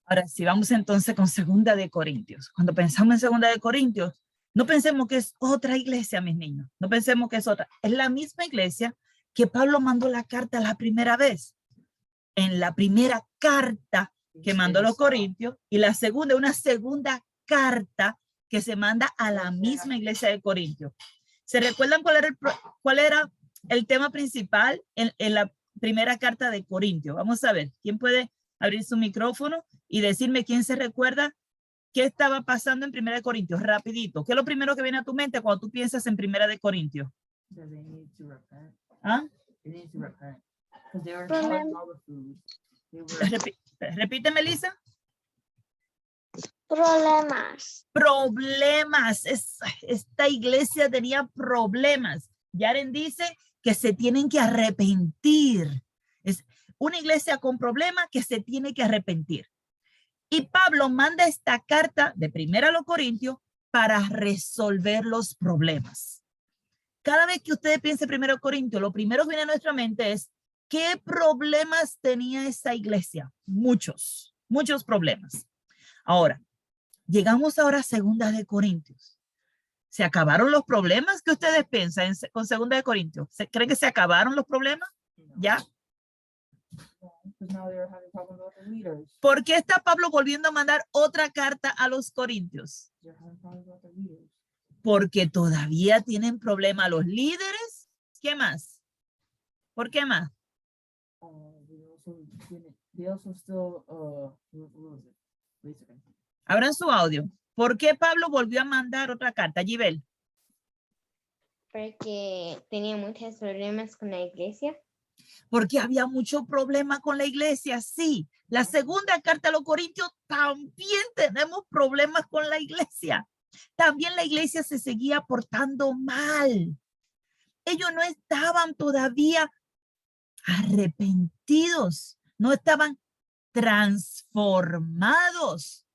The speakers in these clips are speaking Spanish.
Ahora, si vamos entonces con Segunda de Corintios. Cuando pensamos en Segunda de Corintios, no pensemos que es otra iglesia, mis niños. No pensemos que es otra. Es la misma iglesia que Pablo mandó la carta la primera vez. En la primera carta que mandó a los Corintios, y la segunda, una segunda carta que se manda a la misma iglesia de Corintios. ¿Se recuerdan cuál era el tema principal en la primera carta de Corintios? Vamos a ver, ¿quién puede abrir su micrófono y decirme quién se recuerda qué estaba pasando en Primera de Corintios? Rapidito. ¿Qué es lo primero que viene a tu mente cuando tú piensas en Primera de Corintios? ¿Ah? Repite, Melissa. Problemas. Problemas. Esta iglesia tenía problemas. Yaren dice que se tienen que arrepentir. Es una iglesia con problemas que se tiene que arrepentir. Y Pablo manda esta carta de Primera a los Corintios para resolver los problemas. Cada vez que ustedes piensen Primera Corintios, lo primero que viene a nuestra mente es ¿qué problemas tenía esa iglesia? Muchos problemas. Ahora, llegamos ahora a Segunda de Corintios. ¿Se acabaron los problemas? ¿Qué ustedes piensan con Segunda de Corintios? ¿Creen que se acabaron los problemas? ¿Ya? ¿Por qué está Pablo volviendo a mandar otra carta a los Corintios? Porque todavía tienen problema los líderes. ¿Qué más? ¿Por qué más? Abran su audio. ¿Por qué Pablo volvió a mandar otra carta, Gibel? Porque tenía muchos problemas con la iglesia. Porque había mucho problema con la iglesia, sí. La segunda carta a los Corintios también tenemos problemas con la iglesia. También la iglesia se seguía portando mal. Ellos no estaban todavía arrepentidos, no estaban transformados.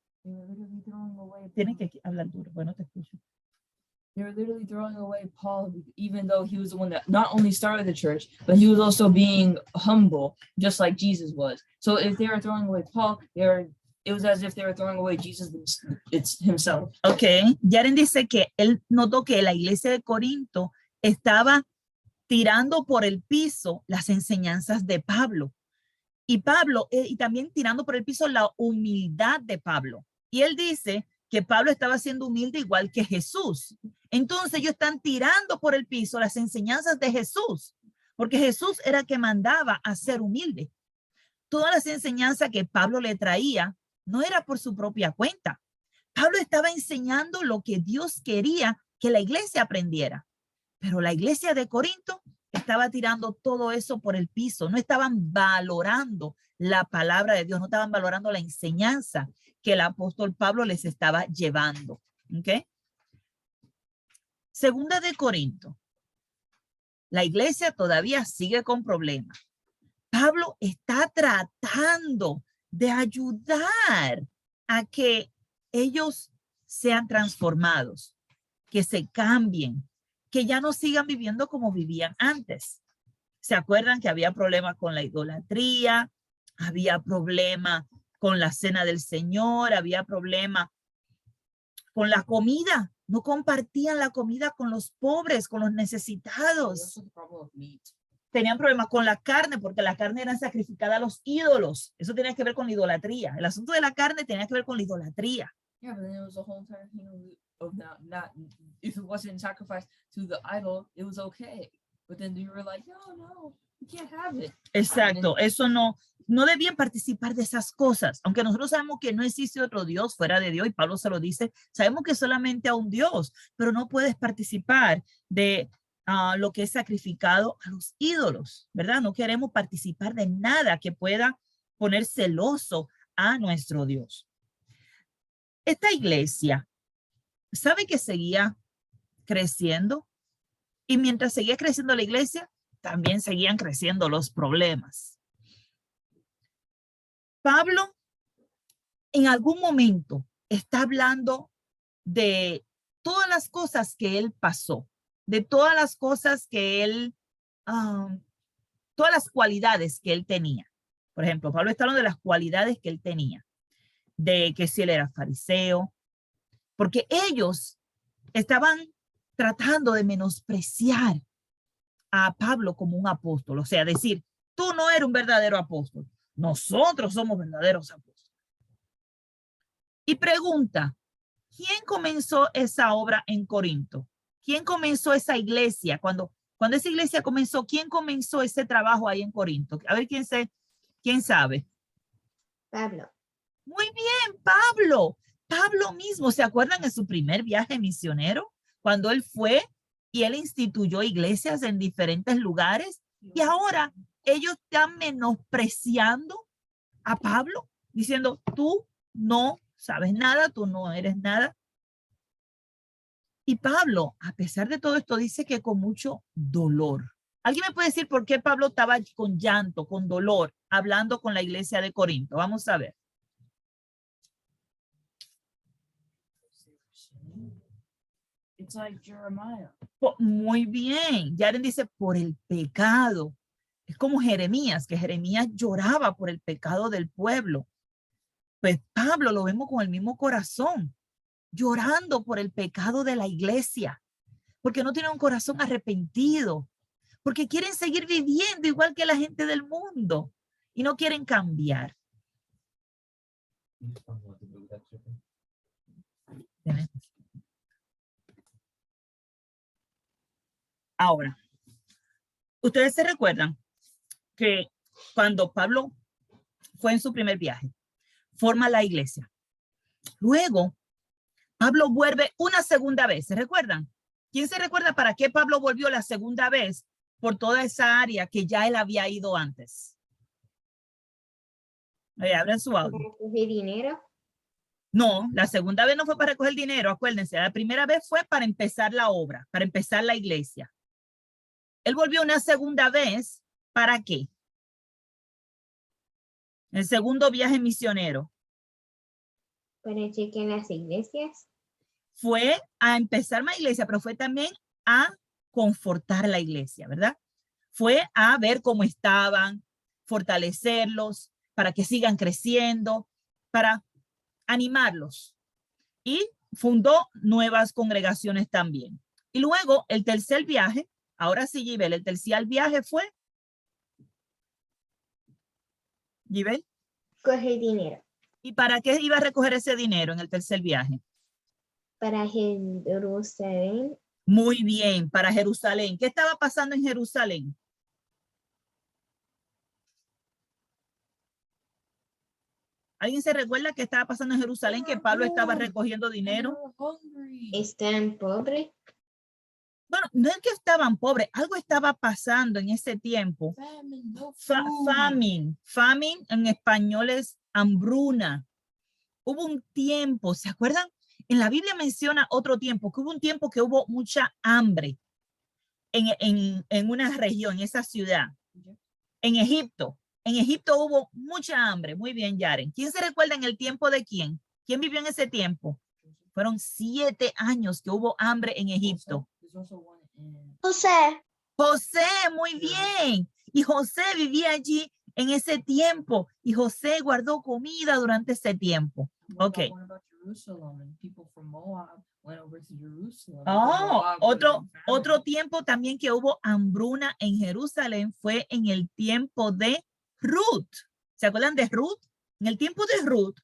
Tienen que hablar duro, bueno, te escucho. They were literally throwing away Paul, even though he was the one that not only started the church, but he was also being humble, just like Jesus was. So if they were throwing away Paul, it was as if they were throwing away Jesus himself. Okay, Yaren dice que él notó que la iglesia de Corinto estaba tirando por el piso las enseñanzas de Pablo. Y Pablo, y también tirando por el piso la humildad de Pablo. Y él dice que Pablo estaba siendo humilde igual que Jesús. Entonces ellos están tirando por el piso las enseñanzas de Jesús, porque Jesús era que mandaba a ser humilde. Todas las enseñanzas que Pablo le traía no era por su propia cuenta. Pablo estaba enseñando lo que Dios quería que la iglesia aprendiera. Pero la iglesia de Corinto estaba tirando todo eso por el piso. No estaban valorando la palabra de Dios, no estaban valorando la enseñanza que el apóstol Pablo les estaba llevando. ¿Okay? Segunda de Corinto. La iglesia todavía sigue con problemas. Pablo está tratando de ayudar a que ellos sean transformados, que se cambien, que ya no sigan viviendo como vivían antes. ¿Se acuerdan que había problemas con la idolatría? Había problemas con la cena del Señor, había problemas con la comida. No compartían la comida con los pobres, con los necesitados. Tenían problemas con la carne, porque la carne era sacrificada a los ídolos. Eso tenía que ver con la idolatría. El asunto de la carne tenía que ver con la idolatría. Yeah, but then it was a whole entire thing of not if it wasn't sacrificed to the idol, it was okay. But then you were like, no, you can't have it. Exacto, eso no debían participar de esas cosas. Aunque nosotros sabemos que no existe otro Dios fuera de Dios, y Pablo se lo dice, sabemos que solamente a un Dios, pero no puedes participar de lo que es sacrificado a los ídolos, ¿verdad? No queremos participar de nada que pueda poner celoso a nuestro Dios. Esta iglesia, ¿sabe que seguía creciendo? Y mientras seguía creciendo la iglesia, también seguían creciendo los problemas. Pablo, en algún momento, está hablando de todas las cosas que él pasó, de todas las cosas que él, todas las cualidades que él tenía. Por ejemplo, Pablo está hablando de las cualidades que él tenía. de que si él era fariseo, porque ellos estaban tratando de menospreciar a Pablo como un apóstol, o sea, decir, tú no eres un verdadero apóstol, nosotros somos verdaderos apóstoles. Y pregunta, ¿quién comenzó esa obra en Corinto? ¿Quién comenzó esa iglesia? Cuando esa iglesia comenzó, ¿quién comenzó ese trabajo ahí en Corinto? A ver, ¿quién sabe? Pablo. Muy bien, Pablo. Pablo mismo, ¿se acuerdan de su primer viaje misionero? Cuando él fue y él instituyó iglesias en diferentes lugares. Y ahora ellos están menospreciando a Pablo, diciendo, tú no sabes nada, tú no eres nada. Y Pablo, a pesar de todo esto, dice que con mucho dolor. ¿Alguien me puede decir por qué Pablo estaba con llanto, con dolor, hablando con la iglesia de Corinto? Vamos a ver. It's like Jeremiah. Muy bien. Yaren dice por el pecado. Es como Jeremías, que Jeremías lloraba por el pecado del pueblo. Pues Pablo lo vemos con el mismo corazón, llorando por el pecado de la iglesia, porque no tiene un corazón arrepentido, porque quieren seguir viviendo igual que la gente del mundo y no quieren cambiar. Ahora, ustedes se recuerdan que cuando Pablo fue en su primer viaje, forma la iglesia. Luego, Pablo vuelve una segunda vez. ¿Se recuerdan? ¿Quién se recuerda para qué Pablo volvió la segunda vez por toda esa área que ya él había ido antes? Abran su audio. ¿Para recoger dinero? No, la segunda vez no fue para recoger dinero, acuérdense. La primera vez fue para empezar la obra, para empezar la iglesia. Él volvió una segunda vez, ¿para qué? El segundo viaje misionero. Para chequear las iglesias. Fue a empezar una iglesia, pero fue también a confortar la iglesia, ¿verdad? Fue a ver cómo estaban, fortalecerlos, para que sigan creciendo, para animarlos. Y fundó nuevas congregaciones también. Y luego el tercer viaje, ahora sí, Gibel, el tercer viaje fue. Gibel. Coger dinero. ¿Y para qué iba a recoger ese dinero en el tercer viaje? Para Jerusalén. Muy bien, para Jerusalén. ¿Qué estaba pasando en Jerusalén? ¿Alguien se recuerda qué estaba pasando en Jerusalén? Que Pablo estaba recogiendo dinero. ¿Están pobres? Bueno, no es que estaban pobres, algo estaba pasando en ese tiempo. Famine en español es hambruna. Hubo un tiempo, ¿se acuerdan? En la Biblia menciona otro tiempo, que hubo un tiempo que hubo mucha hambre en una región, en esa ciudad. En Egipto hubo mucha hambre. Muy bien, Yaren. ¿Quién se recuerda en el tiempo de quién? ¿Quién vivió en ese tiempo? Fueron 7 años que hubo hambre en Egipto. José. José, muy bien. Y José vivía allí en ese tiempo. Y José guardó comida durante ese tiempo. Ok. Otro tiempo también que hubo hambruna en Jerusalén fue en el tiempo de Ruth. ¿Se acuerdan de Ruth? En el tiempo de Ruth,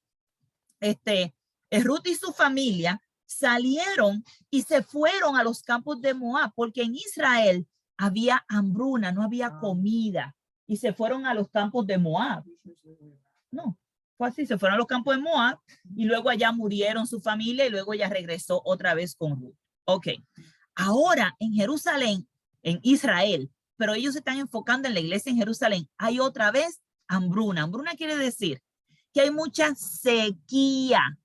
Ruth y su familia salieron y se fueron a los campos de Moab, porque en Israel había hambruna, no había comida, y se fueron a los campos de Moab. No, fue así, se fueron a los campos de Moab y luego allá murieron su familia y luego ella regresó otra vez con Ruth. Ok, ahora en Jerusalén, en Israel, pero ellos se están enfocando en la iglesia en Jerusalén, hay otra vez hambruna. Hambruna quiere decir que hay mucha sequía.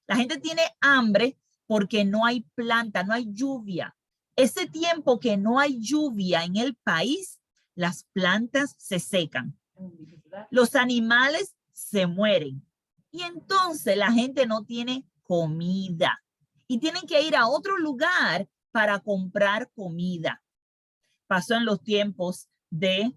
La gente tiene hambre porque no hay planta, no hay lluvia. Ese tiempo que no hay lluvia en el país, las plantas se secan. Los animales se mueren. Y entonces la gente no tiene comida. Y tienen que ir a otro lugar para comprar comida. Pasó en los tiempos de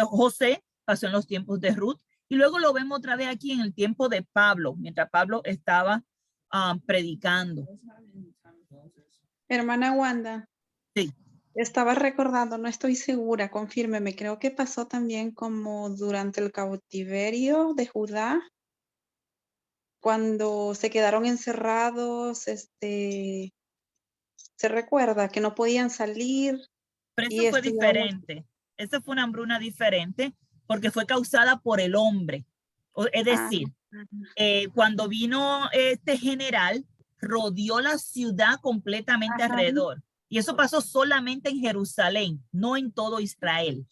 José, pasó en los tiempos de Ruth Y luego lo vemos otra vez aquí en el tiempo de Pablo, mientras Pablo estaba predicando. Hermana Wanda. Sí. Estaba recordando, no estoy segura, confírmeme, creo que pasó también como durante el cautiverio de Judá, cuando se quedaron encerrados, se recuerda que no podían salir. Pero y eso fue estuvieron diferente. Esa fue una hambruna diferente porque fue causada por el hombre. Es decir, cuando vino este general, rodeó la ciudad completamente alrededor. Y eso pasó solamente en Jerusalén, no en todo Israel,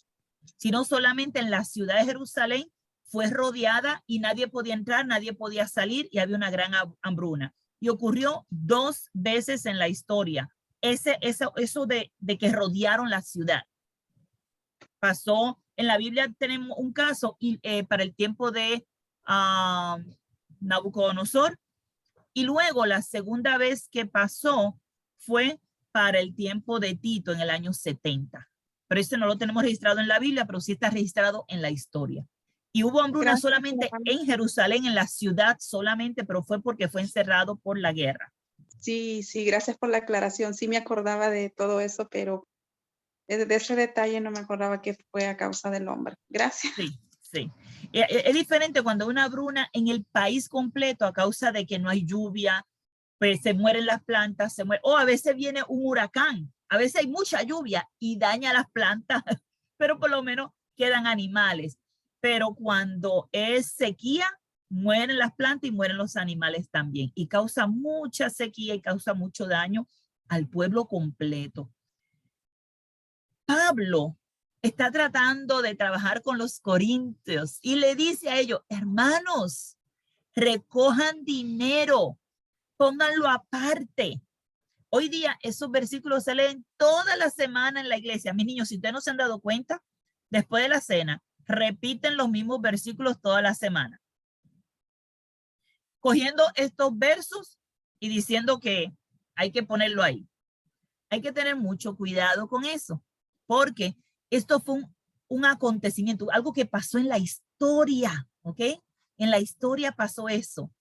sino solamente en la ciudad de Jerusalén fue rodeada y nadie podía entrar, nadie podía salir y había una gran hambruna. Y ocurrió 2 veces en la historia. Eso de que rodearon la ciudad. Pasó, en la Biblia tenemos un caso para el tiempo de Nabucodonosor. Y luego la segunda vez que pasó fue para el tiempo de Tito en el año 70. Pero este no lo tenemos registrado en la Biblia, pero sí está registrado en la historia. Y hubo hambruna solamente en Jerusalén, en la ciudad solamente, pero fue porque fue encerrado por la guerra. Sí, gracias por la aclaración. Sí me acordaba de todo eso, pero de ese detalle no me acordaba que fue a causa del hombre. Gracias. Sí. Es diferente cuando una hambruna en el país completo a causa de que no hay lluvia, pues se mueren las plantas, o a veces viene un huracán, a veces hay mucha lluvia y daña las plantas, pero por lo menos quedan animales. Pero cuando es sequía, mueren las plantas y mueren los animales también. Y causa mucha sequía y causa mucho daño al pueblo completo. Pablo está tratando de trabajar con los corintios y le dice a ellos, hermanos, recojan dinero, pónganlo aparte. Hoy día esos versículos se leen toda la semana en la iglesia. Mis niños, si ustedes no se han dado cuenta, después de la cena, repiten los mismos versículos toda la semana. Cogiendo estos versos y diciendo que hay que ponerlo ahí. Hay que tener mucho cuidado con eso, porque esto fue un acontecimiento, algo que pasó en la historia, ¿ok? En la historia pasó eso.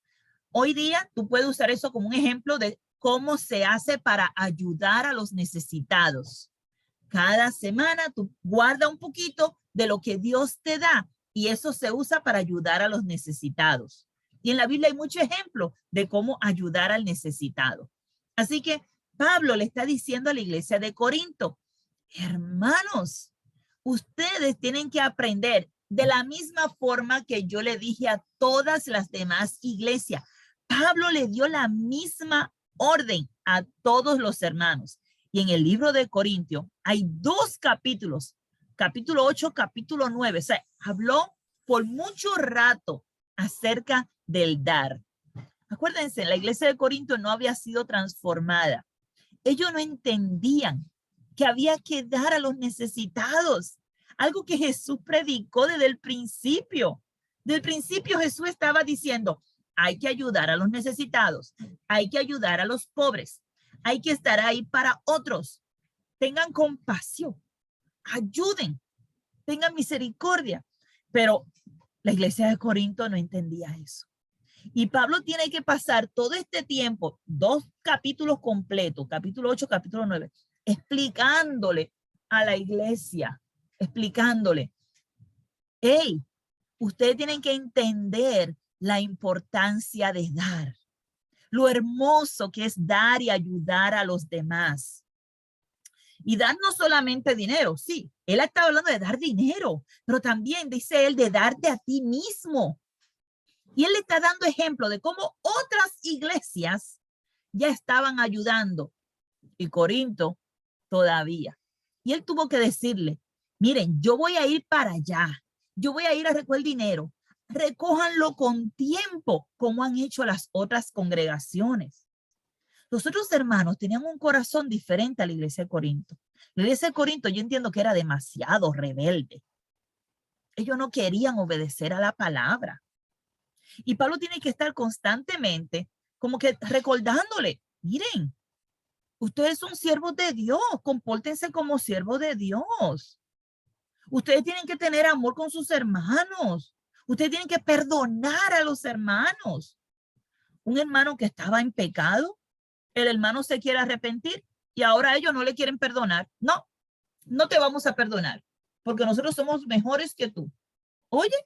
Hoy día tú puedes usar eso como un ejemplo de cómo se hace para ayudar a los necesitados. Cada semana tú guarda un poquito de lo que Dios te da y eso se usa para ayudar a los necesitados. Y en la Biblia hay muchos ejemplos de cómo ayudar al necesitado. Así que Pablo le está diciendo a la iglesia de Corinto, hermanos, ustedes tienen que aprender de la misma forma que yo le dije a todas las demás iglesias. Pablo le dio la misma orden a todos los hermanos. Y en el libro de Corintios hay 2 capítulos, capítulo 8, capítulo 9. O sea, habló por mucho rato acerca del dar. Acuérdense, la iglesia de Corinto no había sido transformada. Ellos no entendían que había que dar a los necesitados. Algo que Jesús predicó desde el principio. Desde el principio Jesús estaba diciendo, hay que ayudar a los necesitados, hay que ayudar a los pobres, hay que estar ahí para otros. Tengan compasión, ayuden, tengan misericordia. Pero la iglesia de Corinto no entendía eso. Y Pablo tiene que pasar todo este tiempo, 2 capítulos completos, capítulo 8, capítulo 9, explicándole a la iglesia, explicándole, hey, ustedes tienen que entender la importancia de dar, lo hermoso que es dar y ayudar a los demás. Y dar no solamente dinero, sí, él estaba hablando de dar dinero, pero también dice él de darte a ti mismo. Y él le está dando ejemplo de cómo otras iglesias ya estaban ayudando y Corinto todavía. Y él tuvo que decirle, miren, yo voy a ir para allá, yo voy a ir a recoger dinero, recójanlo con tiempo, como han hecho las otras congregaciones. Los otros hermanos tenían un corazón diferente a la iglesia de Corinto. La iglesia de Corinto yo entiendo que era demasiado rebelde. Ellos no querían obedecer a la palabra. Y Pablo tiene que estar constantemente como que recordándole, miren, ustedes son siervos de Dios, compórtense como siervos de Dios. Ustedes tienen que tener amor con sus hermanos. Usted tiene que perdonar a los hermanos. Un hermano que estaba en pecado, el hermano se quiere arrepentir y ahora ellos no le quieren perdonar. No, no te vamos a perdonar porque nosotros somos mejores que tú. Oye,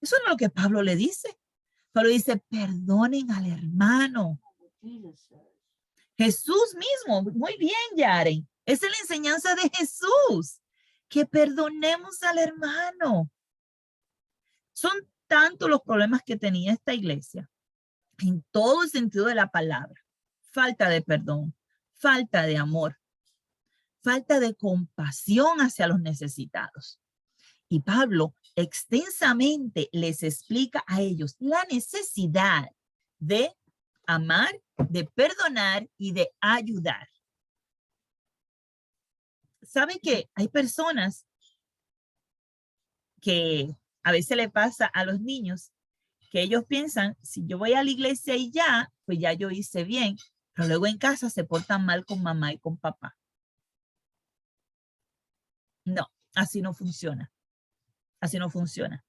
eso no es lo que Pablo le dice. Pablo dice, perdonen al hermano. Jesús mismo, muy bien, Yaren. Esa es la enseñanza de Jesús, que perdonemos al hermano. Son tantos los problemas que tenía esta iglesia, en todo el sentido de la palabra. Falta de perdón, falta de amor, falta de compasión hacia los necesitados. Y Pablo extensamente les explica a ellos la necesidad de amar, de perdonar y de ayudar. ¿Saben que hay personas que a veces le pasa a los niños que ellos piensan, si yo voy a la iglesia y ya, pues ya yo hice bien, pero luego en casa se portan mal con mamá y con papá? No, así no funciona. Así no funciona.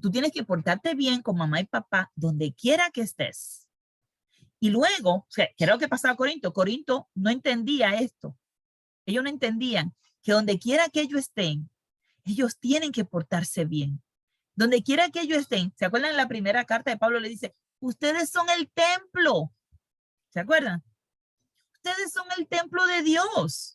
Tú tienes que portarte bien con mamá y papá donde quiera que estés. Y luego, ¿qué era lo que pasaba a Corinto? Corinto no entendía esto. Ellos no entendían que donde quiera que ellos estén, ellos tienen que portarse bien. Donde quiera que ellos estén, ¿se acuerdan? En la primera carta de Pablo le dice, ustedes son el templo. ¿Se acuerdan? Ustedes son el templo de Dios.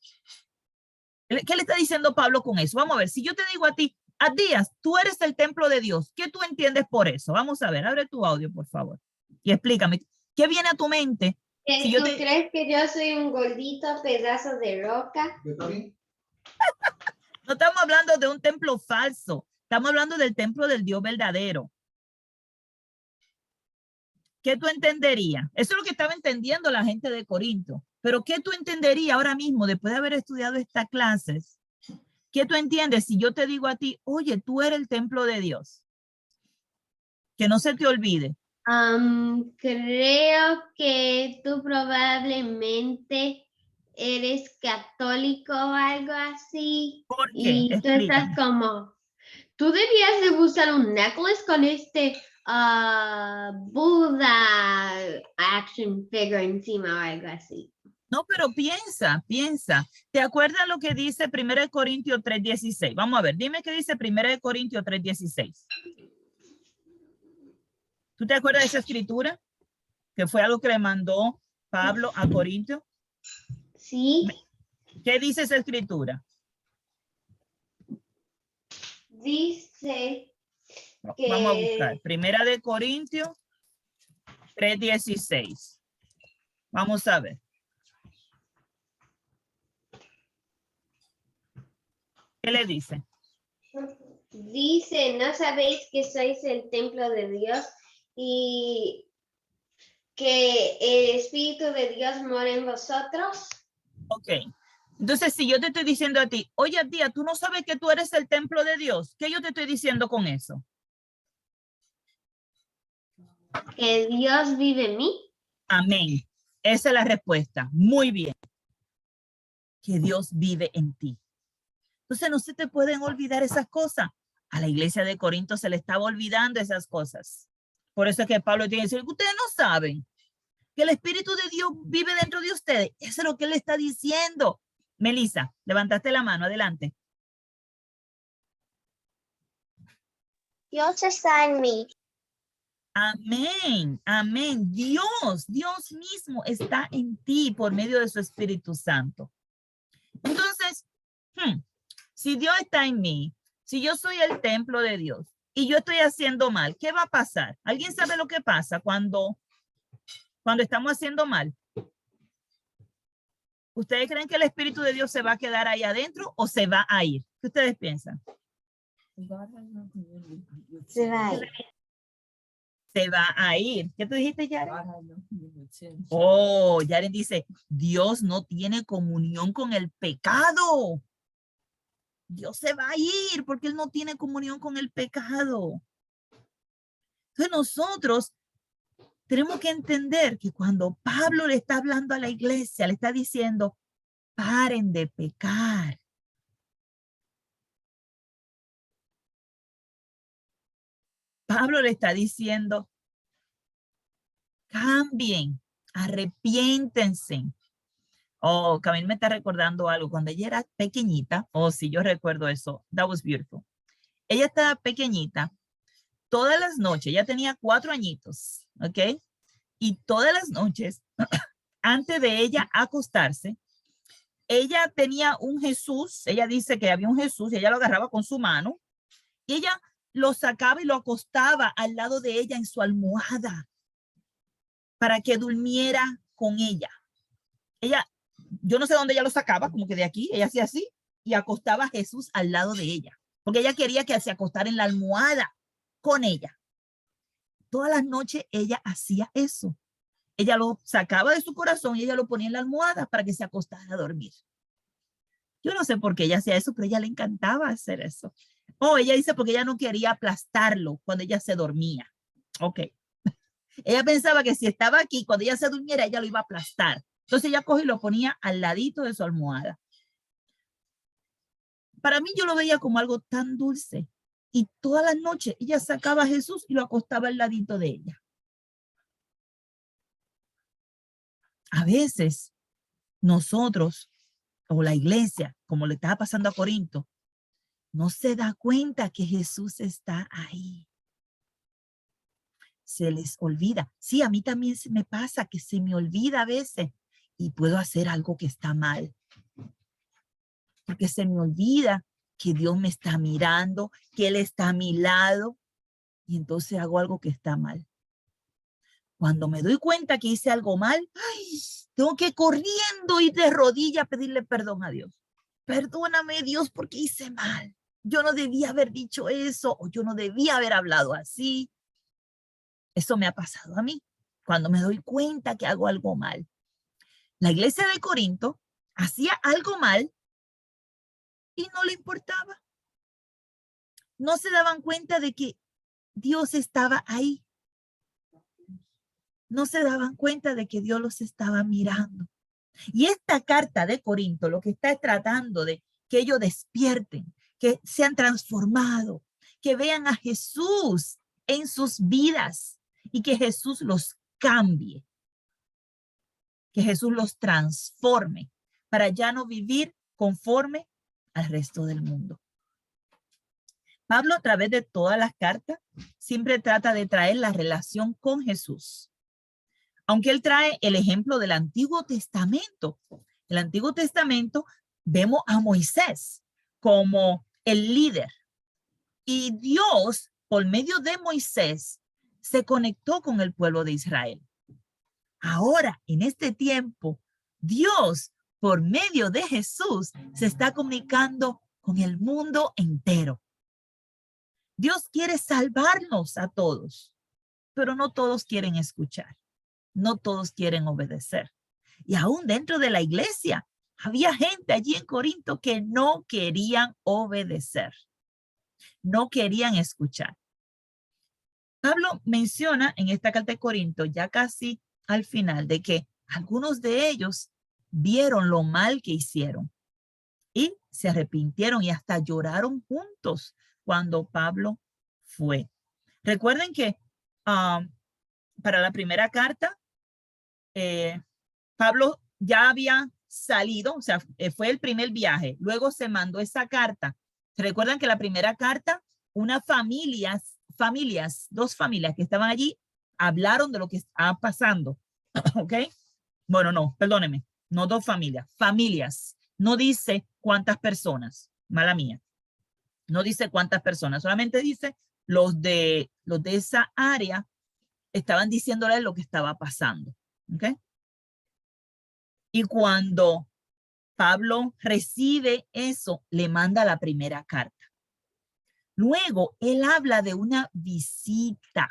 ¿Qué le está diciendo Pablo con eso? Vamos a ver, si yo te digo a ti, Díaz, tú eres el templo de Dios, ¿qué tú entiendes por eso? Vamos a ver, abre tu audio, por favor, y explícame, ¿qué viene a tu mente? Si ¿Tú crees que yo soy un gordito pedazo de roca? No estamos hablando de un templo falso, estamos hablando del templo del Dios verdadero. ¿Qué tú entenderías? Eso es lo que estaba entendiendo la gente de Corinto. Pero ¿qué tú entenderías ahora mismo después de haber estudiado estas clases? ¿Qué tú entiendes si yo te digo a ti, oye, tú eres el templo de Dios? Que no se te olvide. Creo que tú probablemente eres católico o algo así. ¿Por qué? Y tú estás Explícame. como, tú debías de usar un necklace con este Buda action figure encima o algo así. No, pero piensa. ¿Te acuerdas lo que dice 1 Corintios 3:16? Vamos a ver, dime qué dice 1 Corintios 3:16. ¿Tú te acuerdas de esa escritura? Que fue algo que le mandó Pablo a Corinto. Sí. ¿Qué dice esa escritura? Dice que... Vamos a buscar. 1 Corintios 3:16. Vamos a ver. ¿Qué le dice? Dice, ¿no sabéis que sois el templo de Dios y que el Espíritu de Dios mora en vosotros? Ok. Entonces, si yo te estoy diciendo a ti, oye, tía, tú no sabes que tú eres el templo de Dios, ¿qué yo te estoy diciendo con eso? Que Dios vive en mí. Amén. Esa es la respuesta. Muy bien. Que Dios vive en ti. Entonces, no se te pueden olvidar esas cosas. A la iglesia de Corinto se le estaba olvidando esas cosas. Por eso es que Pablo tiene que decir, ustedes no saben que el Espíritu de Dios vive dentro de ustedes. Eso es lo que él está diciendo. Melissa, levantaste la mano, adelante. Dios está en mí. Amén, amén. Dios mismo está en ti por medio de su Espíritu Santo. Entonces, si Dios está en mí, si yo soy el templo de Dios y yo estoy haciendo mal, ¿qué va a pasar? ¿Alguien sabe lo que pasa cuando estamos haciendo mal? ¿Ustedes creen que el Espíritu de Dios se va a quedar ahí adentro o se va a ir? ¿Qué ustedes piensan? Se va a ir. Se va a ir. ¿Qué tú dijiste, Yaren? Oh, Yaren dice, Dios no tiene comunión con el pecado. Dios se va a ir porque él no tiene comunión con el pecado. Entonces nosotros tenemos que entender que cuando Pablo le está hablando a la iglesia, le está diciendo, paren de pecar. Pablo le está diciendo, cambien, arrepiéntense. Oh, Camille me está recordando algo. Cuando ella era pequeñita, sí, yo recuerdo eso. That was beautiful. Ella estaba pequeñita. Todas las noches, ella tenía 4 añitos, ¿ok? Y todas las noches, antes de ella acostarse, ella tenía un Jesús. Ella dice que había un Jesús y ella lo agarraba con su mano. Y ella lo sacaba y lo acostaba al lado de ella en su almohada para que durmiera con ella. Ella, yo no sé dónde ella lo sacaba, como que de aquí, ella hacía así y acostaba a Jesús al lado de ella, porque ella quería que se acostara en la almohada con ella. Todas las noches ella hacía eso. Ella lo sacaba de su corazón y ella lo ponía en la almohada para que se acostara a dormir. Yo no sé por qué ella hacía eso, pero a ella le encantaba hacer eso. Ella dice porque ella no quería aplastarlo cuando ella se dormía. Ok. Ella pensaba que si estaba aquí, cuando ella se durmiera, ella lo iba a aplastar. Entonces ella coge y lo ponía al ladito de su almohada. Para mí yo lo veía como algo tan dulce. Y todas las noches ella sacaba a Jesús y lo acostaba al ladito de ella. A veces nosotros o la iglesia, como le estaba pasando a Corinto, no se da cuenta que Jesús está ahí. Se les olvida. Sí, a mí también me pasa que se me olvida a veces y puedo hacer algo que está mal. Porque se me olvida que Dios me está mirando, que Él está a mi lado y entonces hago algo que está mal. Cuando me doy cuenta que hice algo mal, tengo que corriendo ir de rodillas a pedirle perdón a Dios. Perdóname, Dios, porque hice mal. Yo no debía haber dicho eso o yo no debía haber hablado así. Eso me ha pasado a mí cuando me doy cuenta que hago algo mal. La iglesia de Corinto hacía algo mal y no le importaba. No se daban cuenta de que Dios estaba ahí. No se daban cuenta de que Dios los estaba mirando. Y esta carta de Corinto lo que está tratando de que ellos despierten, que sean transformados, que vean a Jesús en sus vidas y que Jesús los cambie, que Jesús los transforme para ya no vivir conforme al resto del mundo. Pablo, a través de todas las cartas, siempre trata de traer la relación con Jesús. Aunque él trae el ejemplo del Antiguo Testamento. El Antiguo Testamento vemos a Moisés como el líder. Y Dios, por medio de Moisés, se conectó con el pueblo de Israel. Ahora, en este tiempo, Dios, por medio de Jesús, se está comunicando con el mundo entero. Dios quiere salvarnos a todos, pero no todos quieren escuchar. No todos quieren obedecer. Y aún dentro de la iglesia, había gente allí en Corinto que no querían obedecer. No querían escuchar. Pablo menciona en esta carta de Corinto, ya casi al final, de que algunos de ellos vieron lo mal que hicieron y se arrepintieron y hasta lloraron juntos cuando Pablo fue. Recuerden que para la primera carta, Pablo ya había salido, o sea, fue el primer viaje. Luego se mandó esa carta. ¿Se recuerdan que la primera carta, dos familias que estaban allí, hablaron de lo que estaba pasando? ¿Ok? Bueno, no, perdónenme, no dos familias. No dice cuántas personas, mala mía. No dice cuántas personas, solamente dice los de esa área estaban diciéndole lo que estaba pasando. ¿Ok? Y cuando Pablo recibe eso, le manda la primera carta. Luego, él habla de una visita,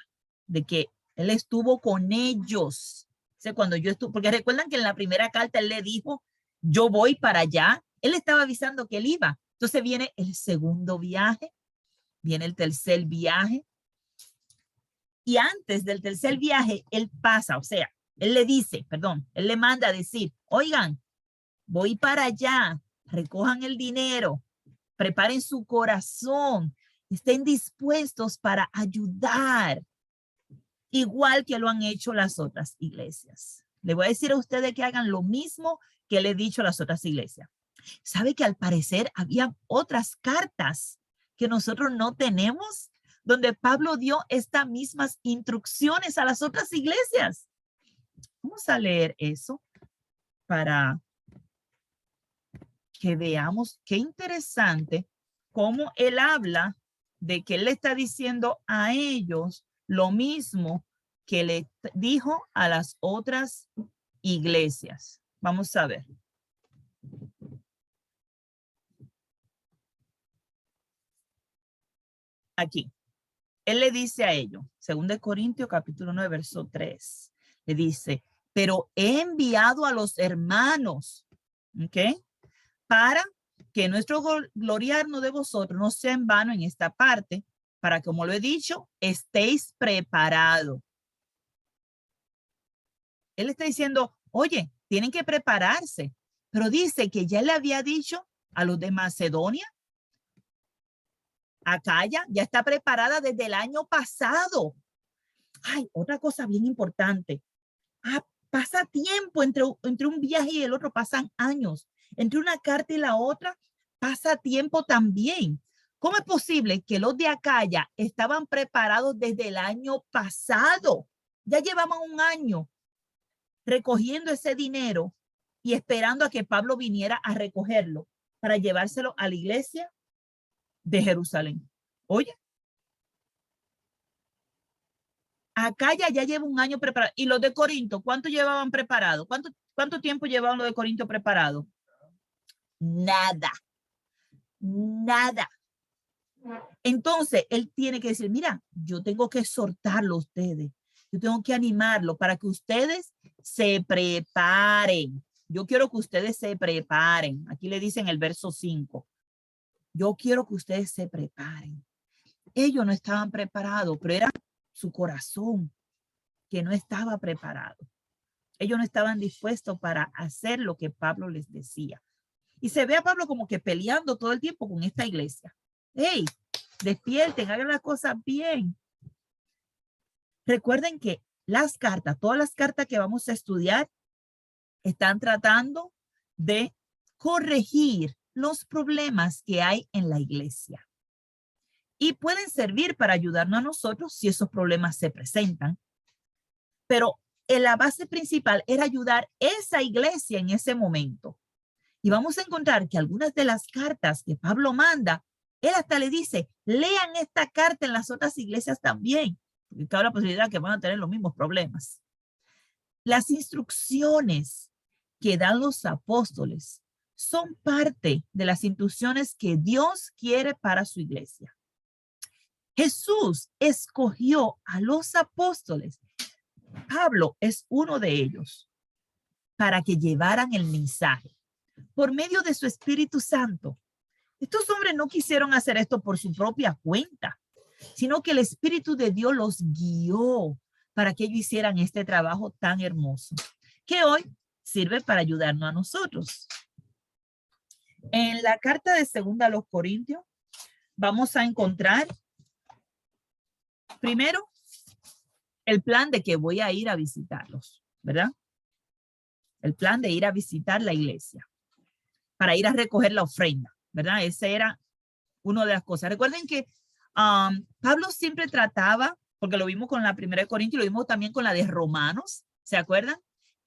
de que él estuvo con ellos. O sea, cuando yo estuve, porque recuerdan que en la primera carta él le dijo, yo voy para allá. Él estaba avisando que él iba. Entonces viene el segundo viaje, viene el tercer viaje. Y antes del tercer viaje, él pasa, o sea, él le manda a decir, oigan, voy para allá, recojan el dinero, preparen su corazón, Estén dispuestos para ayudar, igual que lo han hecho las otras iglesias. Le voy a decir a ustedes que hagan lo mismo que le he dicho a las otras iglesias. ¿Sabe que al parecer había otras cartas que nosotros no tenemos, donde Pablo dio estas mismas instrucciones a las otras iglesias? Vamos a leer eso para que veamos qué interesante cómo él habla de que él le está diciendo a ellos lo mismo que le dijo a las otras iglesias. Vamos a ver. Aquí. Él le dice a ellos, 2 Corintios capítulo 9, verso 3, le dice, pero he enviado a los hermanos, ¿ok? Para que nuestro gloriarnos de vosotros no sea en vano en esta parte, para, como lo he dicho, estéis preparados. Él está diciendo, oye, tienen que prepararse, pero dice que ya le había dicho a los de Macedonia, Acaya ya está preparada desde el año pasado. Ay, otra cosa bien importante. Pasa tiempo entre un viaje y el otro, pasan años. Entre una carta y la otra, pasa tiempo también. ¿Cómo es posible que los de Acaya estaban preparados desde el año pasado? Ya llevaban un año recogiendo ese dinero y esperando a que Pablo viniera a recogerlo para llevárselo a la iglesia de Jerusalén. Oye, Acaya ya lleva un año preparado. ¿Y los de Corinto cuánto llevaban preparado? ¿Cuánto tiempo llevaban los de Corinto preparado? Nada. Nada. Entonces, él tiene que decir, mira, yo tengo que exhortarlo a ustedes. Yo tengo que animarlo para que ustedes se preparen. Yo quiero que ustedes se preparen. Aquí le dicen el verso 5. Yo quiero que ustedes se preparen. Ellos no estaban preparados, pero era su corazón que no estaba preparado. Ellos no estaban dispuestos para hacer lo que Pablo les decía. Y se ve a Pablo como que peleando todo el tiempo con esta iglesia. ¡Hey! Despierten, hagan las cosas bien. Recuerden que las cartas, todas las cartas que vamos a estudiar, están tratando de corregir los problemas que hay en la iglesia. Y pueden servir para ayudarnos a nosotros si esos problemas se presentan. Pero la base principal era ayudar a esa iglesia en ese momento. Y vamos a encontrar que algunas de las cartas que Pablo manda, él hasta le dice, lean esta carta en las otras iglesias también, porque cabe la posibilidad que van a tener los mismos problemas. Las instrucciones que dan los apóstoles son parte de las instrucciones que Dios quiere para su iglesia. Jesús escogió a los apóstoles. Pablo es uno de ellos para que llevaran el mensaje por medio de su Espíritu Santo. Estos hombres no quisieron hacer esto por su propia cuenta, sino que el Espíritu de Dios los guió para que ellos hicieran este trabajo tan hermoso, que hoy sirve para ayudarnos a nosotros. En la carta de 2 a los Corintios, vamos a encontrar primero el plan de que voy a ir a visitarlos, ¿verdad? El plan de ir a visitar la iglesia, para ir a recoger la ofrenda, ¿verdad? Esa era una de las cosas. Recuerden que Pablo siempre trataba, porque lo vimos con la primera de Corintios, lo vimos también con la de Romanos, ¿se acuerdan?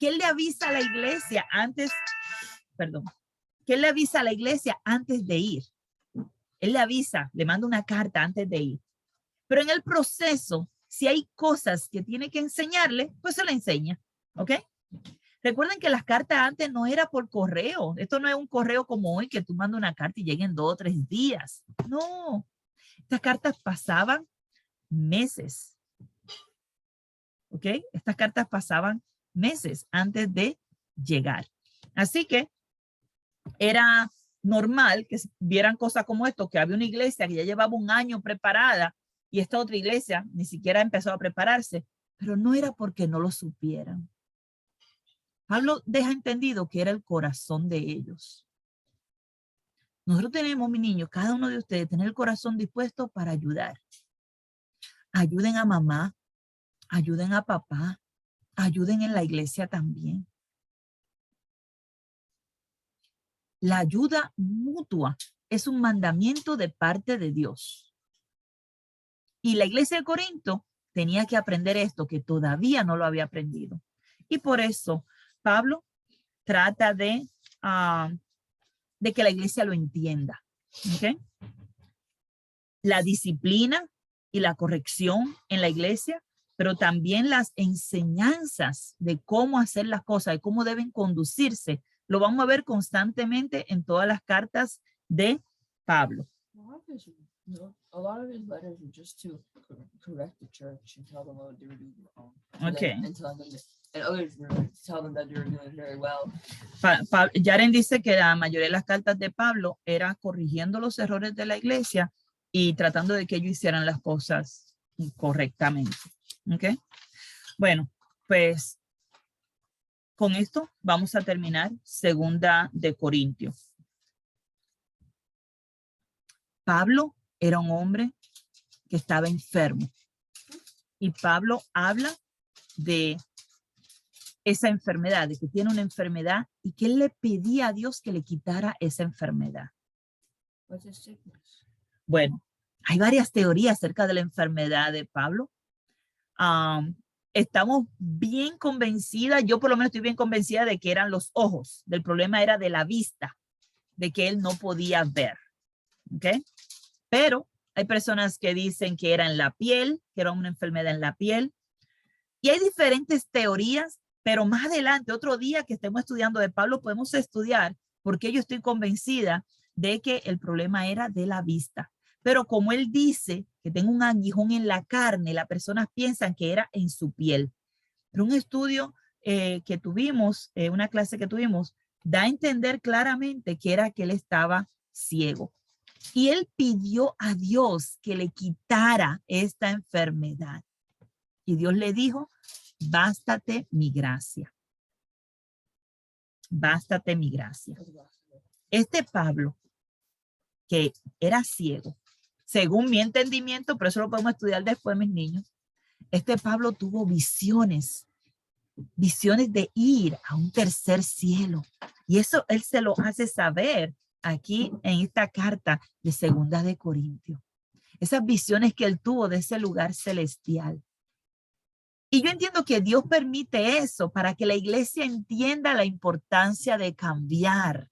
Que él le avisa a la iglesia antes, que él le avisa a la iglesia antes de ir. Él le avisa, le manda una carta antes de ir. Pero en el proceso, si hay cosas que tiene que enseñarle, pues se la enseña, ¿ok? Recuerden que las cartas antes no era por correo. Esto no es un correo como hoy que tú mandas una carta y lleguen 2 o 3 días. No, estas cartas pasaban meses, ¿ok? Estas cartas pasaban meses antes de llegar. Así que era normal que vieran cosas como esto, que había una iglesia que ya llevaba un año preparada y esta otra iglesia ni siquiera empezó a prepararse, pero no era porque no lo supieran. Pablo deja entendido que era el corazón de ellos. Nosotros tenemos, mi niño, cada uno de ustedes, tener el corazón dispuesto para ayudar. Ayuden a mamá, ayuden a papá, ayuden en la iglesia también. La ayuda mutua es un mandamiento de parte de Dios. Y la iglesia de Corinto tenía que aprender esto, que todavía no lo había aprendido. Y por eso Pablo trata de que la iglesia lo entienda. ¿Okay? La disciplina y la corrección en la iglesia, pero también las enseñanzas de cómo hacer las cosas, de cómo deben conducirse, lo vamos a ver constantemente en todas las cartas de Pablo. A lot of his letters were just to correct the church and tell them what they were doing wrong. Okay. And others were to tell them that they were doing very well. Yaren dice que la mayoría de las cartas de Pablo era corrigiendo los errores de la iglesia y tratando de que ellos hicieran las cosas correctamente. ¿Okay? Bueno, pues con esto vamos a terminar 2 de Corintios. Pablo era un hombre que estaba enfermo. Y Pablo habla de esa enfermedad, de que tiene una enfermedad y que él le pedía a Dios que le quitara esa enfermedad. Bueno, hay varias teorías acerca de la enfermedad de Pablo. Estamos bien convencidas, yo por lo menos estoy bien convencida de que eran los ojos. Del problema era de la vista, de que él no podía ver. ¿Ok? Pero hay personas que dicen que era en la piel, que era una enfermedad en la piel. Y hay diferentes teorías, pero más adelante, otro día que estemos estudiando de Pablo, podemos estudiar porque yo estoy convencida de que el problema era de la vista. Pero como él dice que tengo un aguijón en la carne, las personas piensan que era en su piel. Pero un estudio que tuvimos, una clase que tuvimos, da a entender claramente que era que él estaba ciego. Y él pidió a Dios que le quitara esta enfermedad. Y Dios le dijo, bástate mi gracia. Bástate mi gracia. Este Pablo, que era ciego, según mi entendimiento, pero eso lo podemos estudiar después, mis niños, este Pablo tuvo visiones de ir a un tercer cielo. Y eso él se lo hace saber aquí en esta carta de 2 de Corintios. Esas visiones que él tuvo de ese lugar celestial. Y yo entiendo que Dios permite eso para que la iglesia entienda la importancia de cambiar,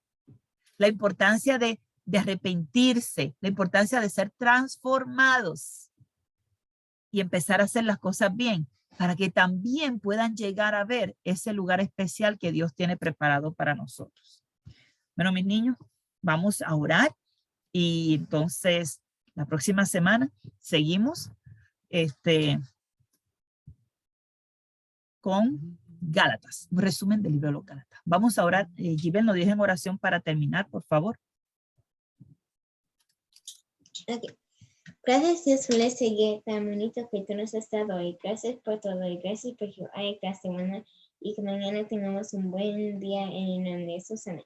la importancia de arrepentirse, la importancia de ser transformados y empezar a hacer las cosas bien, para que también puedan llegar a ver ese lugar especial que Dios tiene preparado para nosotros. Bueno, mis niños, vamos a orar y entonces la próxima semana seguimos con Gálatas, un resumen del libro de los Gálatas. Vamos a orar. Gibel, nos dejen oración para terminar, por favor. Okay. Gracias Dios por este día tan bonito que tú nos has dado hoy. Gracias por todo y gracias por que hay esta semana y que mañana tengamos un buen día en el nombre de Jesús. Amén.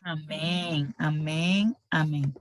Amén, amén, amén.